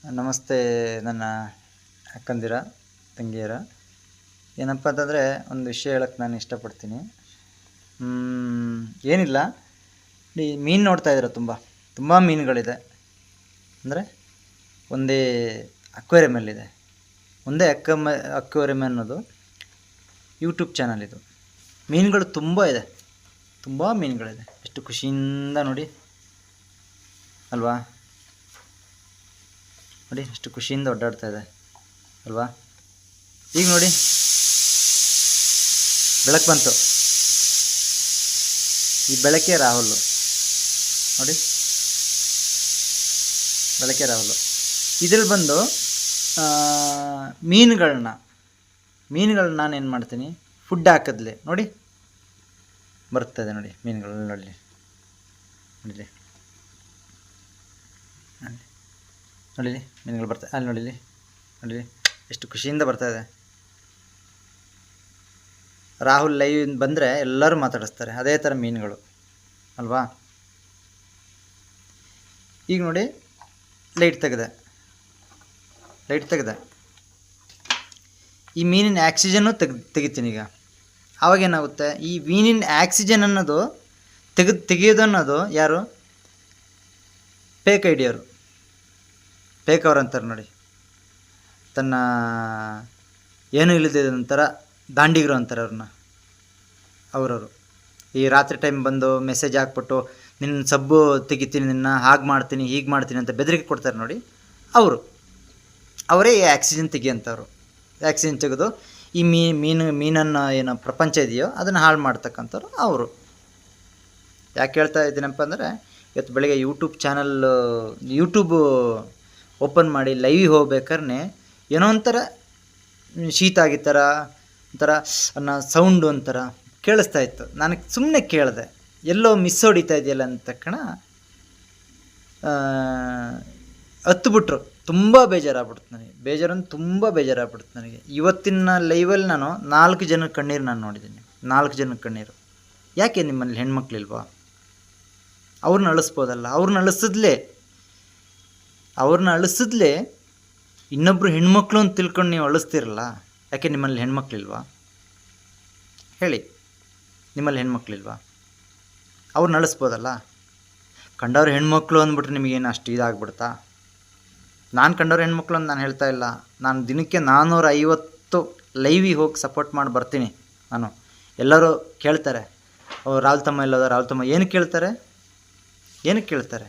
ನಮಸ್ತೆ ನನ್ನ ಅಕ್ಕಂದಿರ ತಂಗಿಯರ. ಏನಪ್ಪ ಅಂತಂದರೆ ಒಂದು ವಿಷಯ ಹೇಳಕ್ಕೆ ನಾನು ಇಷ್ಟಪಡ್ತೀನಿ. ಏನಿಲ್ಲ, ಈ ಮೀನು ನೋಡ್ತಾ ಇದ್ದೀರ, ತುಂಬ ಮೀನುಗಳಿದೆ. ಅಂದರೆ ಒಂದೇ ಅಕ್ವೇರಿಯಮಲ್ಲಿದೆ. ಒಂದೇ ಅಕ್ವೇರಿಯಮ್ ಅನ್ನೋದು ಯೂಟ್ಯೂಬ್ ಚಾನಲ್. ಇದು ಮೀನುಗಳು ತುಂಬ ಇದೆ, ತುಂಬ ಮೀನುಗಳಿದೆ. ಎಷ್ಟು ಖುಷಿಯಿಂದ ನೋಡಿ ಅಲ್ವಾ, ನೋಡಿ ಎಷ್ಟು ಖುಷಿಯಿಂದ ಓಡಾಡ್ತಾ ಇದೆ ಅಲ್ವಾ. ಈಗ ನೋಡಿ ಬೆಳಕು ಬಂತು, ಈ ಬೆಳಕೆ ರಾಹುಲ್ ನೋಡಿ, ಬೆಳಕೆ ರಾಹುಲ್. ಇದ್ರಲ್ಲಿ ಬಂದು ಮೀನುಗಳನ್ನ ನಾನು ಏನು ಮಾಡ್ತೀನಿ, ಫುಡ್ ಹಾಕಿದ್ಲೆ ನೋಡಿ ಬರ್ತದೆ ನೋಡಿ ಮೀನುಗಳು. ನೋಡಲಿ ನೋಡಿಲಿ ನೋಡಿಲಿ ಮೀನುಗಳು ಬರ್ತದೆ ಅಲ್ಲಿ, ನೋಡಿಲಿ ಎಷ್ಟು ಖುಷಿಯಿಂದ ಬರ್ತಾಯಿದೆ. ರಾಹುಲ್ ಲೈವ್ ಬಂದರೆ ಎಲ್ಲರೂ ಮಾತಾಡಿಸ್ತಾರೆ, ಅದೇ ಥರ ಮೀನುಗಳು ಅಲ್ವಾ. ಈಗ ನೋಡಿ ಲೈಟ್ ತೆಗೆದೆ, ಈ ಮೀನಿನ ಆಕ್ಸಿಜನ್ನು ತೆಗಿತೀನಿ ಈಗ. ಆವಾಗೇನಾಗುತ್ತೆ, ಈ ಮೀನಿನ ಆಕ್ಸಿಜನ್ ಅನ್ನೋದು ತೆಗೆಯೋದು ಅನ್ನೋದು ಯಾರು, ಫೇಕ್ ಐಡಿಯವರು, ಫೇಕ್ ಅವ್ರು ಅಂತಾರೆ ನೋಡಿ. ತನ್ನ ಏನೂ ಇಲ್ಲದೆ ಒಂಥರ ದಾಂಡಿಗರು ಅಂತಾರೆ ಅವ್ರನ್ನ. ಅವರವರು ಈ ರಾತ್ರಿ ಟೈಮ್ ಬಂದು ಮೆಸೇಜ್ ಹಾಕ್ಬಿಟ್ಟು ನಿನ್ನ ಸಬ್ಬು ತೆಗಿತೀನಿ, ನಿನ್ನ ಹಾಗೆ ಮಾಡ್ತೀನಿ ಹೀಗೆ ಮಾಡ್ತೀನಿ ಅಂತ ಬೆದರಿಕೆ ಕೊಡ್ತಾರೆ ನೋಡಿ. ಅವರೇ ಈ ಆಕ್ಸಿಜನ್ ತೆಗಿಯಂಥವ್ರು. ಆಕ್ಸಿಜನ್ ತೆಗೆದು ಈ ಮೀನನ್ನು ಏನೋ ಪ್ರಪಂಚ ಇದೆಯೋ ಅದನ್ನು ಹಾಳು ಮಾಡ್ತಕ್ಕಂಥವ್ರು ಅವರು. ಯಾಕೆ ಹೇಳ್ತಾ ಇದ್ದೀನಪ್ಪ ಅಂದರೆ, ಇವತ್ತು ಬೆಳಗ್ಗೆ ಯೂಟ್ಯೂಬ್ ಓಪನ್ ಮಾಡಿ ಲೈವಿಗೆ ಹೋಗ್ಬೇಕಾದ್ರೆ ಏನೋ ಒಂಥರ ಶೀತ ಆಗಿತ್ತರ, ಒಂಥರ ಅನ್ನೋ ಸೌಂಡು ಒಂಥರ ಕೇಳಿಸ್ತಾ ಇತ್ತು. ನನಗೆ ಸುಮ್ಮನೆ ಕೇಳಿದೆ, ಎಲ್ಲೋ ಮಿಸ್ ಹೊಡಿತಾ ಇದೆಯಲ್ಲ ಅಂದ ತಕ್ಷಣ ಹತ್ತುಬಿಟ್ರು. ತುಂಬ ಬೇಜಾರಾಗ್ಬಿಡ್ತು ನನಗೆ, ತುಂಬ ಬೇಜಾರಾಗ್ಬಿಡ್ತು ನನಗೆ. ಇವತ್ತಿನ ಲೈವಲ್ಲಿ ನಾನು 4 ಜನದ ಕಣ್ಣೀರು ನಾನು ನೋಡಿದ್ದೀನಿ, 4 ಜನದ ಕಣ್ಣೀರು. ಯಾಕೆ ನಿಮ್ಮಲ್ಲಿ ಹೆಣ್ಮಕ್ಳಿಲ್ವಾ? ಅವ್ರನ್ನ ಅಳಿಸ್ಬೋದಲ್ಲ, ಅವ್ರನ್ನ ಅಳಿಸಿದ್ಲೇ ಇನ್ನೊಬ್ಬರು ಹೆಣ್ಮಕ್ಳು ಅಂತ ತಿಳ್ಕೊಂಡು ನೀವು ಅಳಿಸ್ತಿರಲ್ಲ. ಯಾಕೆ ನಿಮ್ಮಲ್ಲಿ ಹೆಣ್ಮಕ್ಳಿಲ್ವಾ ಹೇಳಿ, ನಿಮ್ಮಲ್ಲಿ ಹೆಣ್ಮಕ್ಳಿಲ್ವಾ? ಅವ್ರನ್ನ ಅಳಿಸ್ಬೋದಲ್ಲ. ಕಂಡವ್ರು ಹೆಣ್ಮಕ್ಳು ಅಂದ್ಬಿಟ್ರೆ ನಿಮಗೇನು ಅಷ್ಟು ಇದಾಗ್ಬಿಡ್ತಾ? ನಾನು ಕಂಡವ್ರು ಹೆಣ್ಮಕ್ಳು ಅಂತ ನಾನು ಹೇಳ್ತಾ ಇಲ್ಲ. ನಾನು ದಿನಕ್ಕೆ 450 ಲೈವಿಗೆ ಹೋಗಿ ಸಪೋರ್ಟ್ ಮಾಡಿ ಬರ್ತೀನಿ ನಾನು. ಎಲ್ಲರೂ ಕೇಳ್ತಾರೆ, ರಾಹುಲ್ ತಮ್ಮ ಎಲ್ಲೋದ, ರಾಹುಲ್ ತಮ್ಮ ಏನಕ್ಕೆ ಕೇಳ್ತಾರೆ?